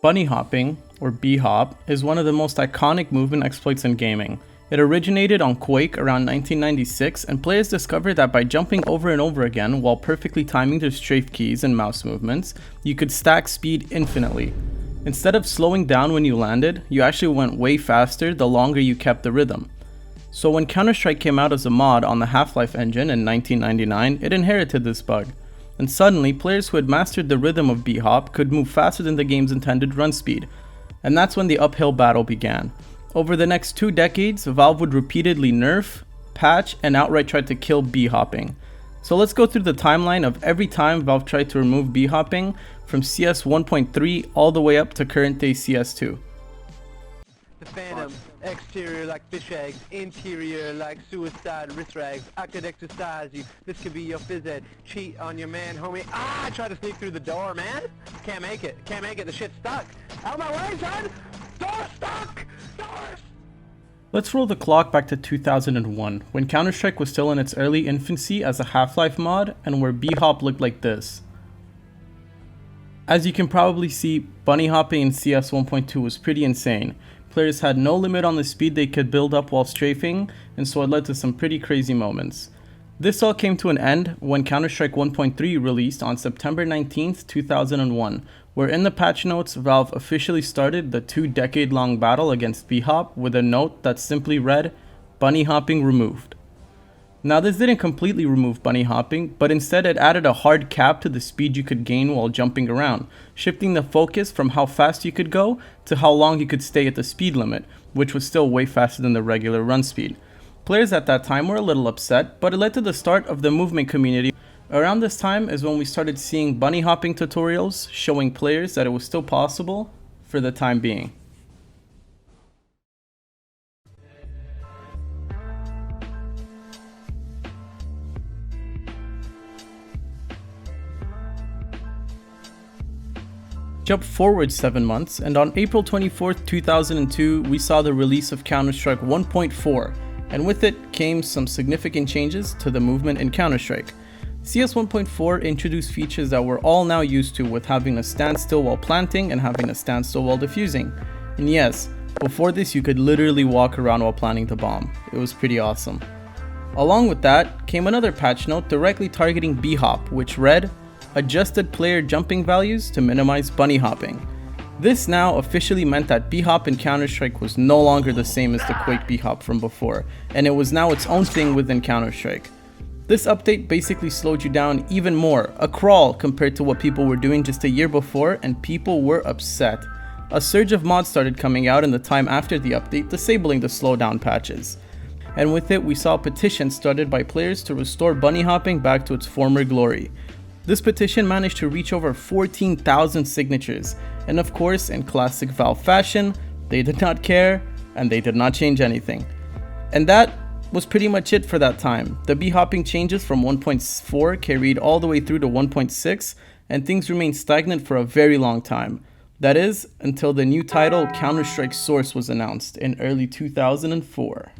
Bunny hopping, or B-hop, is one of the most iconic movement exploits in gaming. It originated on Quake around 1996, and players discovered that by jumping over and over again while perfectly timing their strafe keys and mouse movements, you could stack speed infinitely. Instead of slowing down when you landed, you actually went way faster the longer you kept the rhythm. So when Counter-Strike came out as a mod on the Half-Life engine in 1999, it inherited this bug. And suddenly, players who had mastered the rhythm of B-hop could move faster than the game's intended run speed. And that's when the uphill battle began. Over the next 2 decades, Valve would repeatedly nerf, patch, and outright try to kill B-hopping. So let's go through the timeline of every time Valve tried to remove B-hopping from CS 1.3 all the way up to current day CS2. The Phantom, exterior like fish eggs, interior like suicide wrist rags. I could exercise you, this could be your phys ed. Cheat on your man, homie. Ah, try to sneak through the door, man. Can't make it, the shit's stuck. Out of my way, son! Door stuck! Doors! Let's roll the clock back to 2001, when Counter-Strike was still in its early infancy as a Half-Life mod, and where B-hop looked like this. As you can probably see, bunny hopping in CS 1.2 was pretty insane. Players had no limit on the speed they could build up while strafing, and so it led to some pretty crazy moments. This all came to an end when Counter-Strike 1.3 released on September 19th, 2001, where in the patch notes, Valve officially started the 2-decade-long battle against B-hop with a note that simply read, "Bunny hopping removed." Now this didn't completely remove bunny hopping, but instead it added a hard cap to the speed you could gain while jumping around, shifting the focus from how fast you could go to how long you could stay at the speed limit, which was still way faster than the regular run speed. Players at that time were a little upset, but it led to the start of the movement community. Around this time is when we started seeing bunny hopping tutorials showing players that it was still possible for the time being. Jump forward 7 months, and on April 24th, 2002, we saw the release of Counter-Strike 1.4, and with it came some significant changes to the movement in Counter-Strike. CS 1.4 introduced features that we're all now used to, with having a standstill while planting and having a standstill while defusing. And yes, before this you could literally walk around while planting the bomb. It was pretty awesome. Along with that came another patch note directly targeting B-hop, which read, "Adjusted player jumping values to minimize bunny hopping." This now officially meant that B-hop in Counter-Strike was no longer the same as the Quake B-hop from before, and it was now its own thing within Counter-Strike. This update basically slowed you down even more, a crawl compared to what people were doing just a year before, and people were upset. A surge of mods started coming out in the time after the update, disabling the slowdown patches. And with it, we saw petitions started by players to restore bunny hopping back to its former glory. This petition managed to reach over 14,000 signatures, and of course, in classic Valve fashion, they did not care, and they did not change anything. And that was pretty much it for that time. The B-hopping changes from 1.4 carried all the way through to 1.6, and things remained stagnant for a very long time. That is, until the new title Counter-Strike Source was announced in early 2004.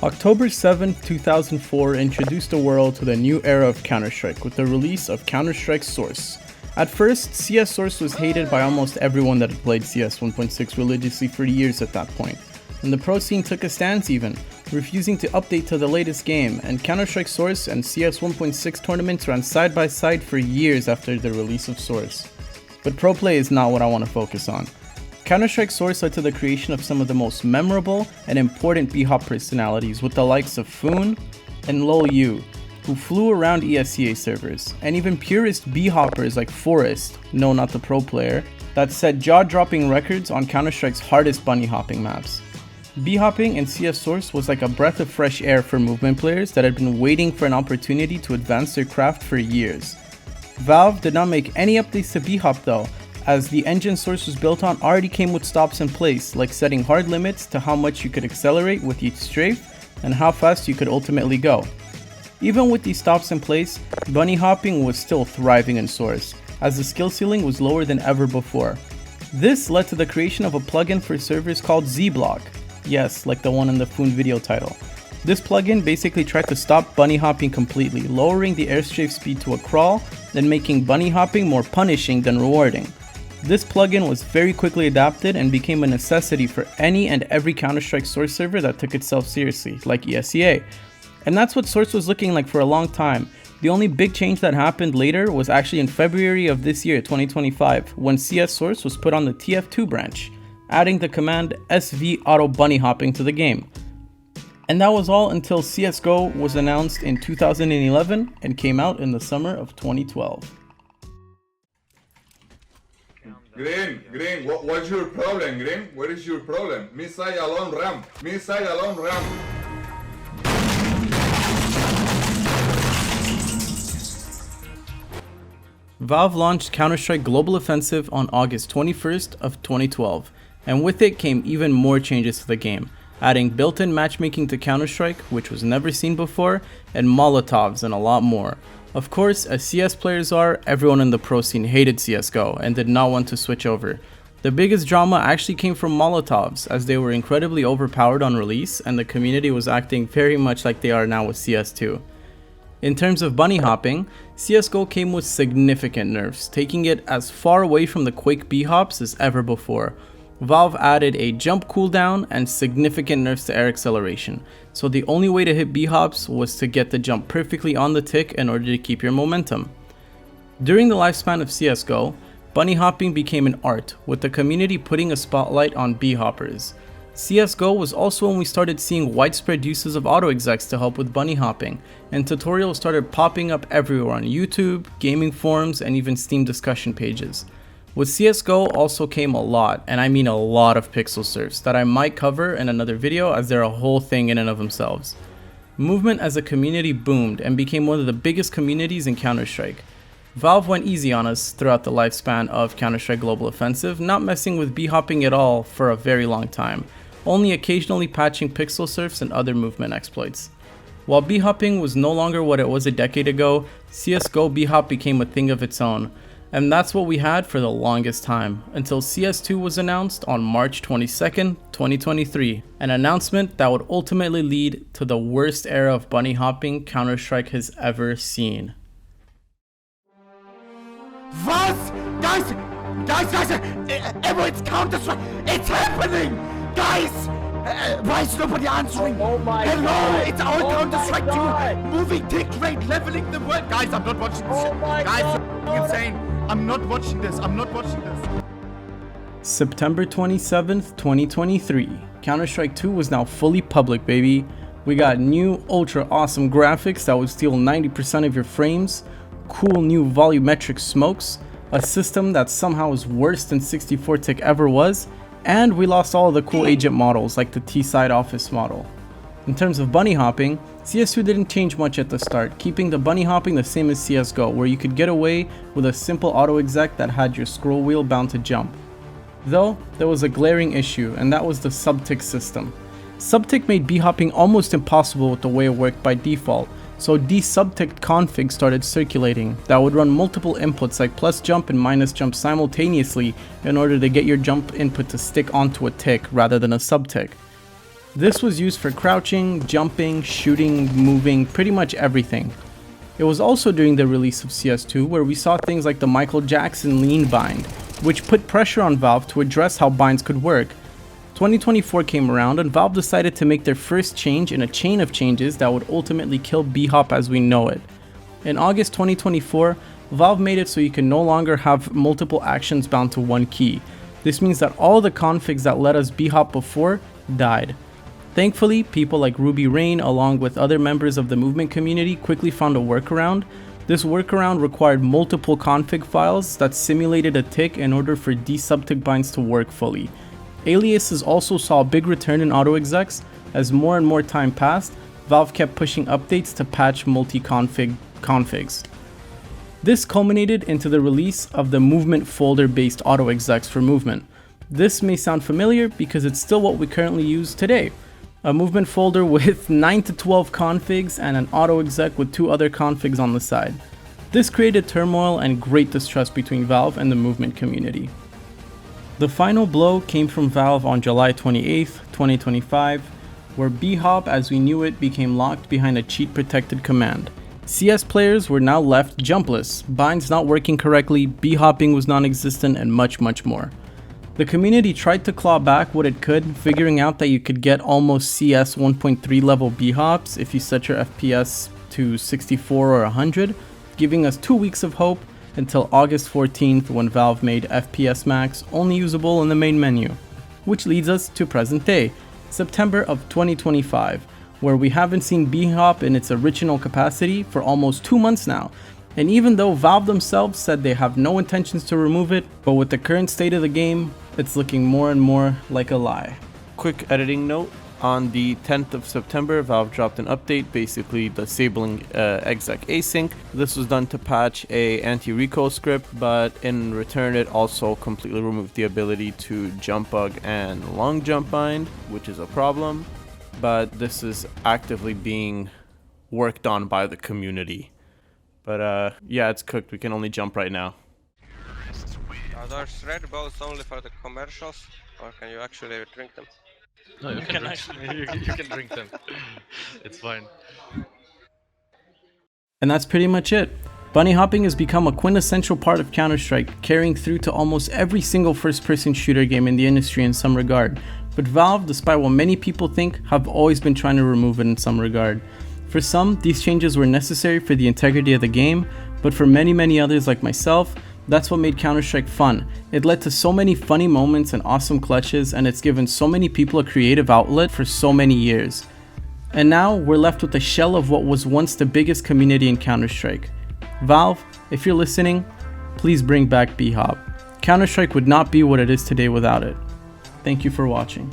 October 7, 2004 introduced the world to the new era of Counter-Strike with the release of Counter-Strike Source. At first, CS Source was hated by almost everyone that had played CS 1.6 religiously for years at that point, and the pro scene took a stance even, refusing to update to the latest game, and Counter-Strike Source and CS 1.6 tournaments ran side by side for years after the release of Source. But pro play is not what I want to focus on. Counter-Strike Source led to the creation of some of the most memorable and important B-hop personalities with the likes of Foon and LolU, who flew around ESEA servers, and even purist B-hoppers like Forrest, no not the pro player, that set jaw-dropping records on Counter-Strike's hardest bunny hopping maps. B-hopping in CS Source was like a breath of fresh air for movement players that had been waiting for an opportunity to advance their craft for years. Valve did not make any updates to B-hop though, as the engine Source was built on already came with stops in place, like setting hard limits to how much you could accelerate with each strafe and how fast you could ultimately go. Even with these stops in place, bunny hopping was still thriving in Source, as the skill ceiling was lower than ever before. This led to the creation of a plugin for servers called Z-Block. Yes, like the one in the Foon video title. This plugin basically tried to stop bunny hopping completely, lowering the airstrafe speed to a crawl, then making bunny hopping more punishing than rewarding. This plugin was very quickly adapted and became a necessity for any and every Counter-Strike source server that took itself seriously, like ESEA. And that's what Source was looking like for a long time. The only big change that happened later was actually in February of this year, 2025, when CS Source was put on the TF2 branch, adding the command SV auto bunny hopping to the game. And that was all until CSGO was announced in 2011 and came out in the summer of 2012. Green, what's your problem, Green? What is your problem? Missile alone ramp, missile alone ramp. Valve launched Counter-Strike Global Offensive on August 21st of 2012, and with it came even more changes to the game, adding built-in matchmaking to Counter-Strike, which was never seen before, and Molotovs and a lot more. Of course, as CS players are, everyone in the pro scene hated CSGO and did not want to switch over. The biggest drama actually came from Molotovs, as they were incredibly overpowered on release and the community was acting very much like they are now with CS2. In terms of bunny hopping, CSGO came with significant nerfs, taking it as far away from the Quake B hops as ever before. Valve added a jump cooldown and significant nerfs to air acceleration, so the only way to hit B-hops was to get the jump perfectly on the tick in order to keep your momentum. During the lifespan of CSGO, bunny hopping became an art, with the community putting a spotlight on B-hoppers. CSGO was also when we started seeing widespread uses of auto execs to help with bunny hopping, and tutorials started popping up everywhere on YouTube, gaming forums, and even Steam discussion pages. With CSGO also came a lot, and I mean a lot of pixel surfs that I might cover in another video as they're a whole thing in and of themselves. Movement as a community boomed and became one of the biggest communities in Counter-Strike. Valve went easy on us throughout the lifespan of Counter-Strike Global Offensive, not messing with B-hopping at all for a very long time, only occasionally patching pixel surfs and other movement exploits. While B-hopping was no longer what it was a decade ago, CSGO B-hop became a thing of its own. And that's what we had for the longest time, until CS2 was announced on March 22nd, 2023, an announcement that would ultimately lead to the worst era of bunny hopping Counter-Strike has ever seen. Was? Guys, it's Counter-Strike, it's happening! Guys! Why is nobody answering? Oh my Hello, God. it's all Oh Counter-Strike my God. 2, moving tick rate, leveling the world. Guys, I'm not watching this Oh shit. my Guys, God. you're insane. I'm not watching this. September 27th, 2023. Counter-Strike 2 was now fully public, baby. We got new ultra awesome graphics that would steal 90% of your frames, cool new volumetric smokes, a system that somehow is worse than 64 tick ever was, and we lost all of the cool agent models like the T-side office model. In terms of bunny hopping, CS2 didn't change much at the start, keeping the bunny hopping the same as CSGO, where you could get away with a simple auto exec that had your scroll wheel bound to jump. Though, there was a glaring issue, and that was the subtick system. Subtick made b-hopping almost impossible with the way it worked by default, so desubticked configs started circulating that would run multiple inputs like plus jump and minus jump simultaneously in order to get your jump input to stick onto a tick rather than a subtick. This was used for crouching, jumping, shooting, moving, pretty much everything. It was also during the release of CS2 where we saw things like the Michael Jackson lean bind, which put pressure on Valve to address how binds could work. 2024 came around and Valve decided to make their first change in a chain of changes that would ultimately kill b-hop as we know it. In August 2024, Valve made it so you can no longer have multiple actions bound to one key. This means that all the configs that let us b-hop before died. Thankfully, people like Ruby Rain along with other members of the movement community quickly found a workaround. This workaround required multiple config files that simulated a tick in order for desubtick binds to work fully. Aliases also saw a big return in auto execs. As more and more time passed, Valve kept pushing updates to patch multi-config configs. This culminated into the release of the movement folder based auto execs for movement. This may sound familiar because it's still what we currently use today. A movement folder with 9 to 12 configs and an auto exec with 2 other configs on the side. This created turmoil and great distrust between Valve and the movement community. The final blow came from Valve on July 28th, 2025, where Bhop as we knew it became locked behind a cheat-protected command. CS players were now left jumpless, binds not working correctly, B-hopping was non-existent, and much more. The community tried to claw back what it could, figuring out that you could get almost CS 1.3 level B-hops if you set your FPS to 64 or 100, giving us 2 weeks of hope until August 14th when Valve made FPS Max only usable in the main menu. Which leads us to present day, September of 2025, where we haven't seen B-hop in its original capacity for almost 2 months now. And even though Valve themselves said they have no intentions to remove it, but with the current state of the game, it's looking more and more like a lie. Quick editing note. On the 10th of September, Valve dropped an update, basically disabling exec async. This was done to patch a anti-recoil script, but in return it also completely removed the ability to jump bug and long jump bind, which is a problem. But this is actively being worked on by the community. But yeah, it's cooked. We can only jump right now. Are those red balls only for the commercials, or can you actually drink them? No, you can actually, you can drink them. It's fine. And that's pretty much it. Bunny hopping has become a quintessential part of Counter-Strike, carrying through to almost every single first-person shooter game in the industry in some regard. But Valve, despite what many people think, have always been trying to remove it in some regard. For some, these changes were necessary for the integrity of the game, but for many others like myself, that's what made Counter-Strike fun. It led to so many funny moments and awesome clutches, and it's given so many people a creative outlet for so many years. And now, we're left with a shell of what was once the biggest community in Counter-Strike. Valve, if you're listening, please bring back Bhop. Counter-Strike would not be what it is today without it. Thank you for watching.